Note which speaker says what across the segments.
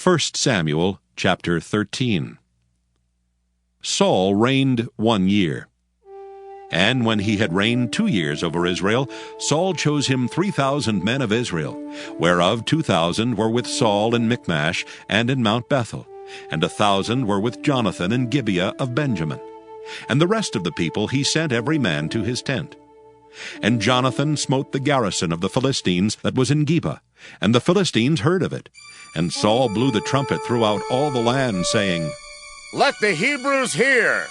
Speaker 1: 1 Samuel chapter 13. Saul reigned 1 year. And when he had reigned 2 years over Israel, Saul chose him 3,000 men of Israel, whereof 2,000 were with Saul in Michmash and in Mount Bethel, and 1,000 were with Jonathan in Gibeah of Benjamin. And the rest of the people he sent every man to his tent. And Jonathan smote the garrison of the Philistines that was in Geba, and the Philistines heard of it. And Saul blew the trumpet throughout all the land, saying,
Speaker 2: "Let the Hebrews hear!"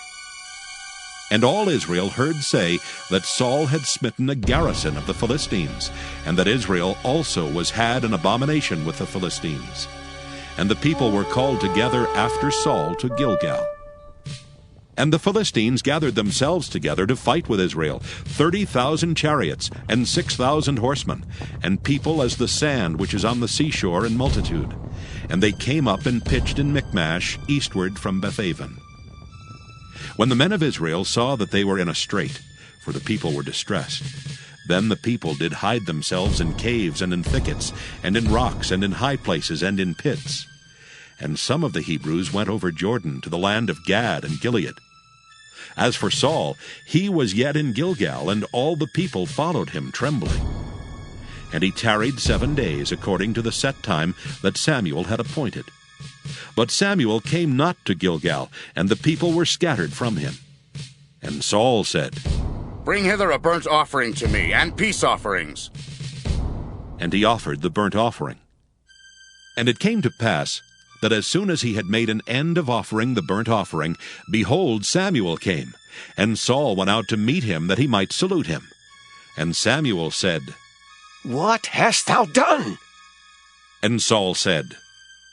Speaker 1: And all Israel heard say that Saul had smitten a garrison of the Philistines, and that Israel also was had an abomination with the Philistines. And the people were called together after Saul to Gilgal. And the Philistines gathered themselves together to fight with Israel, 30,000 chariots, and 6,000 horsemen, and people as the sand which is on the seashore in multitude. And they came up and pitched in Michmash, eastward from Bethaven. When the men of Israel saw that they were in a strait, for the people were distressed, then the people did hide themselves in caves and in thickets, and in rocks, and in high places, and in pits. And some of the Hebrews went over Jordan to the land of Gad and Gilead. As for Saul, he was yet in Gilgal, and all the people followed him trembling. And he tarried 7 days, according to the set time that Samuel had appointed. But Samuel came not to Gilgal, and the people were scattered from him. And Saul said,
Speaker 2: "Bring hither a burnt offering to me, and peace offerings."
Speaker 1: And he offered the burnt offering. And it came to pass, that as soon as he had made an end of offering the burnt offering, behold, Samuel came, and Saul went out to meet him, that he might salute him. And Samuel said,
Speaker 3: "What hast thou done?"
Speaker 1: And Saul said,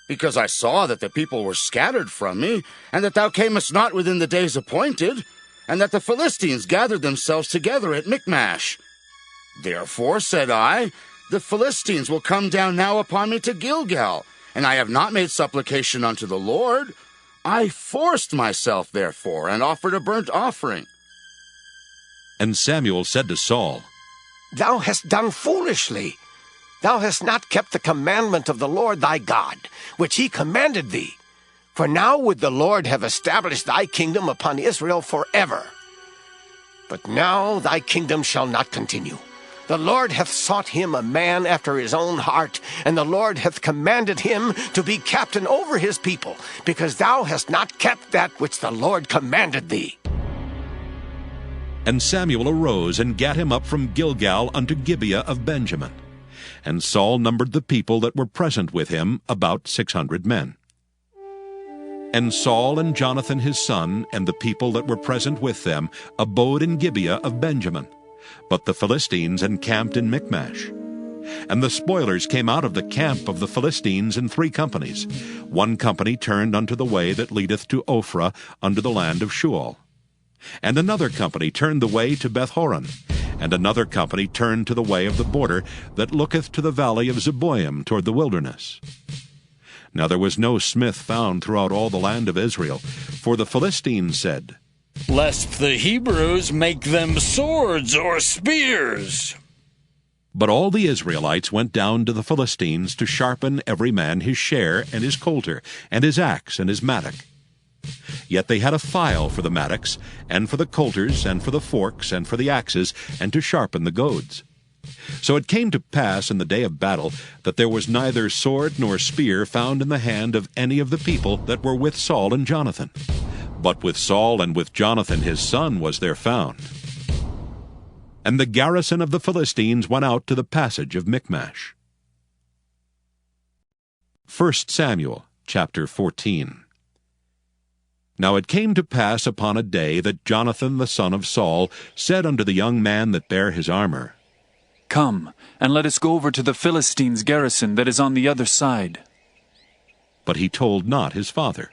Speaker 2: "Because I saw that the people were scattered from me, and that thou camest not within the days appointed, and that the Philistines gathered themselves together at Michmash. Therefore, said I, the Philistines will come down now upon me to Gilgal, and I have not made supplication unto the Lord. I forced myself, therefore, and offered a burnt offering."
Speaker 1: And Samuel said to Saul,
Speaker 3: "Thou hast done foolishly. Thou hast not kept the commandment of the Lord thy God, which he commanded thee. For now would the Lord have established thy kingdom upon Israel forever. But now thy kingdom shall not continue. The Lord hath sought him a man after his own heart, and the Lord hath commanded him to be captain over his people, because thou hast not kept that which the Lord commanded thee."
Speaker 1: And Samuel arose and gat him up from Gilgal unto Gibeah of Benjamin. And Saul numbered the people that were present with him, about 600 men. And Saul and Jonathan his son, and the people that were present with them, abode in Gibeah of Benjamin. But the Philistines encamped in Michmash. And the spoilers came out of the camp of the Philistines in 3 companies. 1 company turned unto the way that leadeth to Ophrah, unto the land of Shual. And another company turned the way to Bethhoron. And another company turned to the way of the border that looketh to the valley of Zeboim toward the wilderness. Now there was no smith found throughout all the land of Israel, for the Philistines said,
Speaker 4: "Lest the Hebrews make them swords or spears."
Speaker 1: But all the Israelites went down to the Philistines to sharpen every man his share, and his coulter, and his axe, and his mattock. Yet they had a file for the mattocks, and for the coulters, and for the forks, and for the axes, and to sharpen the goads. So it came to pass in the day of battle that there was neither sword nor spear found in the hand of any of the people that were with Saul and Jonathan. But with Saul and with Jonathan his son was there found. And the garrison of the Philistines went out to the passage of Michmash. 1 Samuel chapter 14. Now it came to pass upon a day that Jonathan the son of Saul said unto the young man that bare his armor,
Speaker 5: "Come, and let us go over to the Philistines' garrison that is on the other side."
Speaker 1: But he told not his father.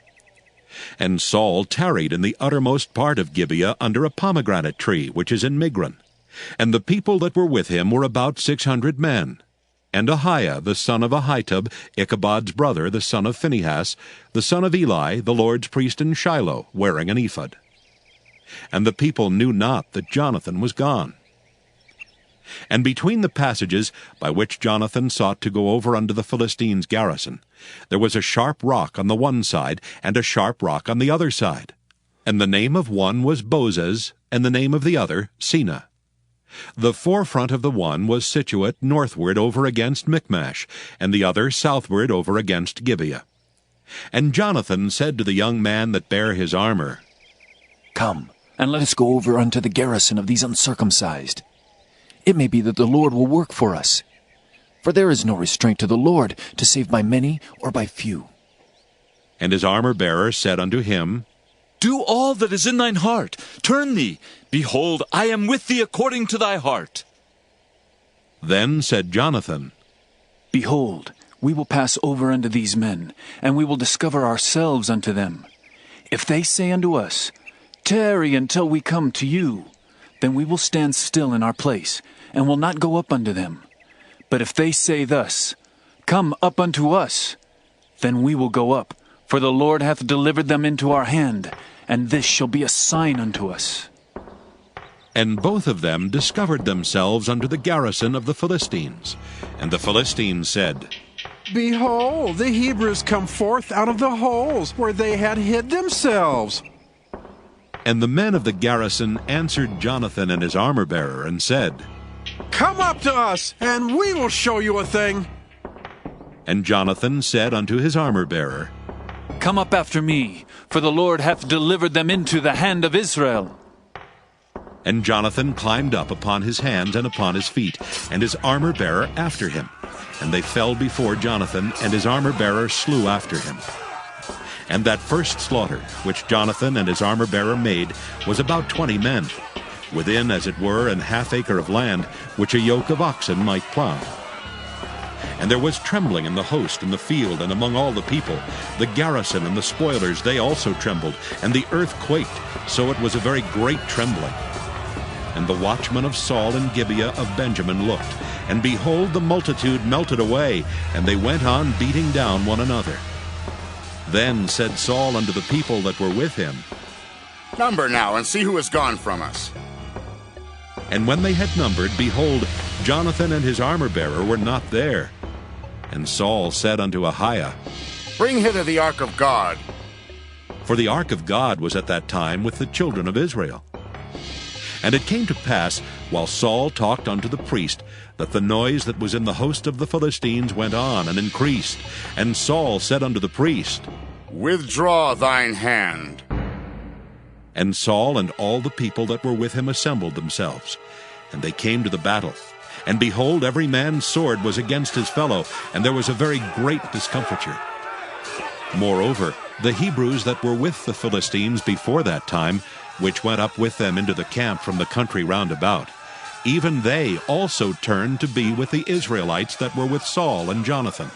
Speaker 1: And Saul tarried in the uttermost part of Gibeah under a pomegranate tree, which is in Migron. And the people that were with him were about 600 men. And Ahiah the son of Ahitub, Ichabod's brother, the son of Phinehas, the son of Eli, the Lord's priest in Shiloh, wearing an ephod. And the people knew not that Jonathan was gone. And between the passages by which Jonathan sought to go over unto the Philistines' garrison, there was a sharp rock on the one side, and a sharp rock on the other side. And the name of one was Bozez, and the name of the other Sena. The forefront of the one was situate northward over against Michmash, and the other southward over against Gibeah. And Jonathan said to the young man that bare his armor,
Speaker 5: Come, and let us go over unto the garrison of these uncircumcised. It may be that the Lord will work for us. For there is no restraint to the Lord to save by many or by few.
Speaker 1: And his armor-bearer said unto him,
Speaker 4: Do all that is in thine heart. Turn thee. Behold, I am with thee according to thy heart.
Speaker 1: Then said Jonathan,
Speaker 5: Behold, we will pass over unto these men, and we will discover ourselves unto them. If they say unto us, Tarry until we come to you, then we will stand still in our place, and will not go up unto them. But if they say thus, Come up unto us, then we will go up, for the Lord hath delivered them into our hand, and this shall be a sign unto us.
Speaker 1: And both of them discovered themselves unto the garrison of the Philistines. And the Philistines said,
Speaker 6: Behold, the Hebrews come forth out of the holes where they had hid themselves.
Speaker 1: And the men of the garrison answered Jonathan and his armor-bearer, and said,
Speaker 6: Come up to us, and we will show you a thing.
Speaker 1: And Jonathan said unto his armor-bearer,
Speaker 5: Come up after me, for the Lord hath delivered them into the hand of Israel.
Speaker 1: And Jonathan climbed up upon his hands and upon his feet, and his armor-bearer after him. And they fell before Jonathan, and his armor-bearer slew after him. And that first slaughter, which Jonathan and his armor-bearer made, was about 20 men, within, as it were, an half acre of land, which a yoke of oxen might plow. And there was trembling in the host in the field, and among all the people. The garrison and the spoilers, they also trembled, and the earth quaked, so it was a very great trembling. And the watchmen of Saul and Gibeah of Benjamin looked, and behold, the multitude melted away, and they went on beating down one another. Then said Saul unto the people that were with him,
Speaker 2: Number now, and see who is gone from us.
Speaker 1: And when they had numbered, behold, Jonathan and his armor-bearer were not there. And Saul said unto Ahiah,
Speaker 2: Bring hither the ark of God.
Speaker 1: For the ark of God was at that time with the children of Israel. And it came to pass, while Saul talked unto the priest, that the noise that was in the host of the Philistines went on and increased. And Saul said unto the priest,
Speaker 2: Withdraw thine hand.
Speaker 1: And Saul and all the people that were with him assembled themselves. And they came to the battle. And behold, every man's sword was against his fellow, and there was a very great discomfiture. Moreover, the Hebrews that were with the Philistines before that time, which went up with them into the camp from the country round about, even they also turned to be with the Israelites that were with Saul and Jonathan.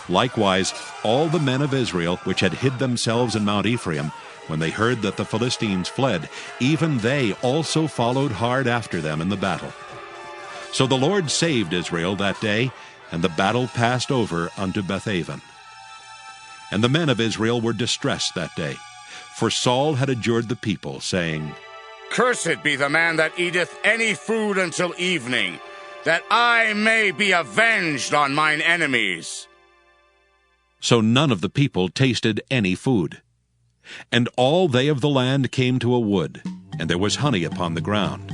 Speaker 1: Likewise, all the men of Israel which had hid themselves in Mount Ephraim, when they heard that the Philistines fled, even they also followed hard after them in the battle. So the Lord saved Israel that day, and the battle passed over unto Bethaven. And the men of Israel were distressed that day, for Saul had adjured the people, saying,
Speaker 2: Cursed be the man that eateth any food until evening, that I may be avenged on mine enemies.
Speaker 1: So none of the people tasted any food. And all they of the land came to a wood, and there was honey upon the ground.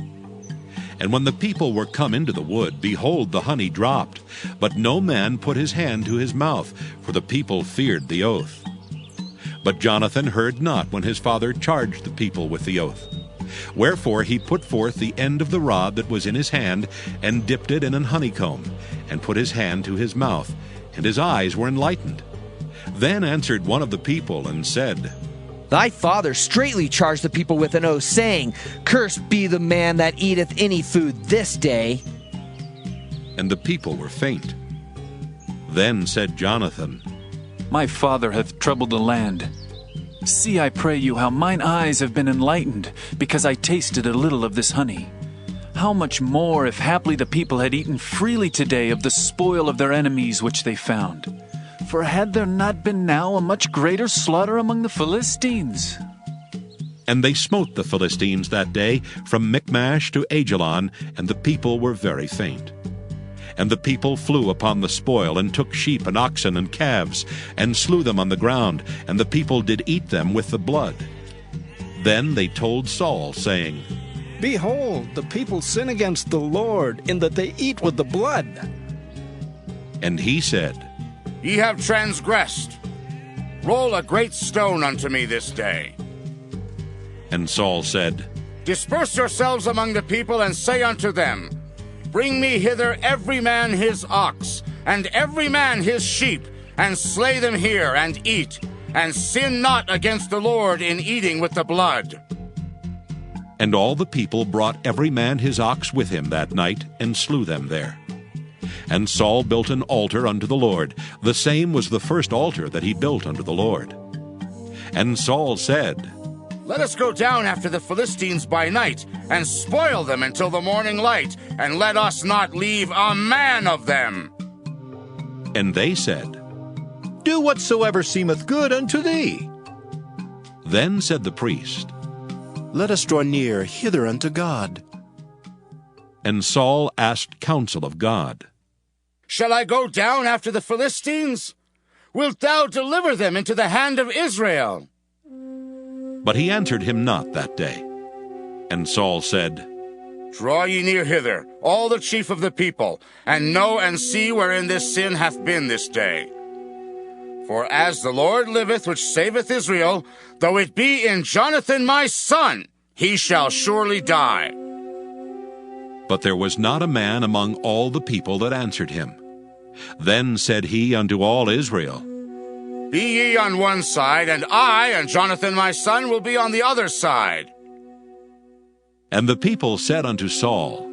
Speaker 1: And when the people were come into the wood, behold, the honey dropped, but no man put his hand to his mouth, for the people feared the oath. But Jonathan heard not when his father charged the people with the oath. Wherefore he put forth the end of the rod that was in his hand, and dipped it in an honeycomb, and put his hand to his mouth, and his eyes were enlightened. Then answered one of the people, and said,
Speaker 7: Thy father straitly charged the people with an oath, saying, Cursed be the man that eateth any food this day.
Speaker 1: And the people were faint. Then said Jonathan,
Speaker 5: My father hath troubled the land. See, I pray you, how mine eyes have been enlightened, because I tasted a little of this honey. How much more, if haply the people had eaten freely today of the spoil of their enemies which they found? For had there not been now a much greater slaughter among the Philistines?
Speaker 1: And they smote the Philistines that day from Michmash to Ajalon, and the people were very faint. And the people flew upon the spoil, and took sheep and oxen and calves, and slew them on the ground, and the people did eat them with the blood. Then they told Saul, saying,
Speaker 8: Behold, the people sin against the Lord, in that they eat with the blood.
Speaker 1: And he said,
Speaker 2: Ye have transgressed. Roll a great stone unto me this day.
Speaker 1: And Saul said,
Speaker 2: Disperse yourselves among the people, and say unto them, Bring me hither every man his ox, and every man his sheep, and slay them here, and eat, and sin not against the Lord in eating with the blood.
Speaker 1: And all the people brought every man his ox with him that night, and slew them there. And Saul built an altar unto the Lord. The same was the first altar that he built unto the Lord. And Saul said,
Speaker 2: Let us go down after the Philistines by night, and spoil them until the morning light, and let us not leave a man of them.
Speaker 1: And they said,
Speaker 9: Do whatsoever seemeth good unto thee.
Speaker 1: Then said the priest,
Speaker 10: Let us draw near hither unto God.
Speaker 1: And Saul asked counsel of God.
Speaker 2: Shall I go down after the Philistines? Wilt thou deliver them into the hand of Israel?
Speaker 1: But he answered him not that day. And Saul said,
Speaker 2: Draw ye near hither, all the chief of the people, and know and see wherein this sin hath been this day. For as the Lord liveth, which saveth Israel, though it be in Jonathan my son, he shall surely die.
Speaker 1: But there was not a man among all the people that answered him. Then said he unto all Israel,
Speaker 2: Be ye on one side, and I and Jonathan my son will be on the other side.
Speaker 1: And the people said unto Saul,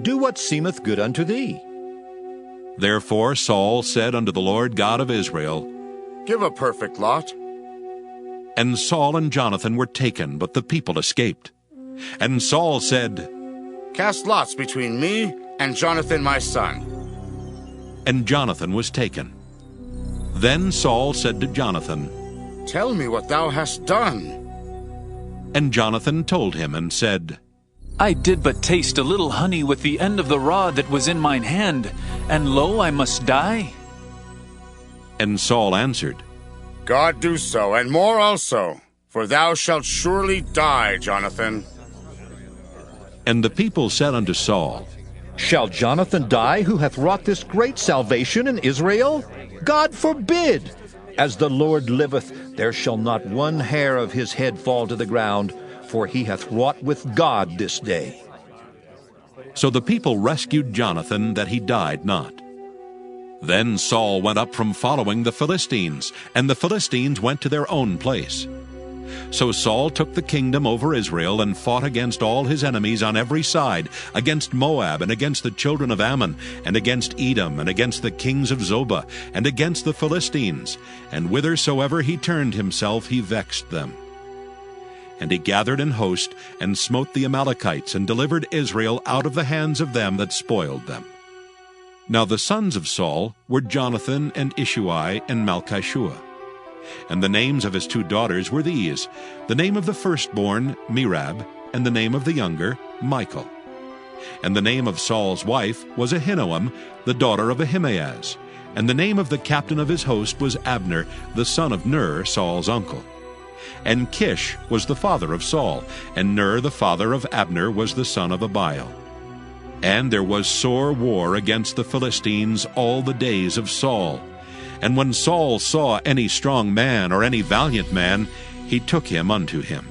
Speaker 9: Do what seemeth good unto thee.
Speaker 1: Therefore Saul said unto the Lord God of Israel,
Speaker 2: Give a perfect lot.
Speaker 1: And Saul and Jonathan were taken, but the people escaped. And Saul said,
Speaker 2: Cast lots between me and Jonathan my son.
Speaker 1: And Jonathan was taken. Then Saul said to Jonathan,
Speaker 2: Tell me what thou hast done.
Speaker 1: And Jonathan told him and said,
Speaker 5: I did but taste a little honey with the end of the rod that was in mine hand, and lo, I must die.
Speaker 1: And Saul answered,
Speaker 2: God do so, and more also, for thou shalt surely die, Jonathan.
Speaker 1: And the people said unto Saul,
Speaker 9: Shall Jonathan die, who hath wrought this great salvation in Israel? God forbid! As the Lord liveth, there shall not one hair of his head fall to the ground, for he hath wrought with God this day.
Speaker 1: So the people rescued Jonathan, that he died not. Then Saul went up from following the Philistines, and the Philistines went to their own place. So Saul took the kingdom over Israel, and fought against all his enemies on every side, against Moab, and against the children of Ammon, and against Edom, and against the kings of Zobah, and against the Philistines. And whithersoever he turned himself, he vexed them. And he gathered an host, and smote the Amalekites, and delivered Israel out of the hands of them that spoiled them. Now the sons of Saul were Jonathan, and Ishuai, and Malchishua. And the names of his 2 daughters were these: the name of the firstborn, Merab, and the name of the younger, Michal. And the name of Saul's wife was Ahinoam, the daughter of Ahimaaz. And the name of the captain of his host was Abner, the son of Ner, Saul's uncle. And Kish was the father of Saul, and Ner the father of Abner was the son of Abiel. And there was sore war against the Philistines all the days of Saul. And when Saul saw any strong man or any valiant man, he took him unto him.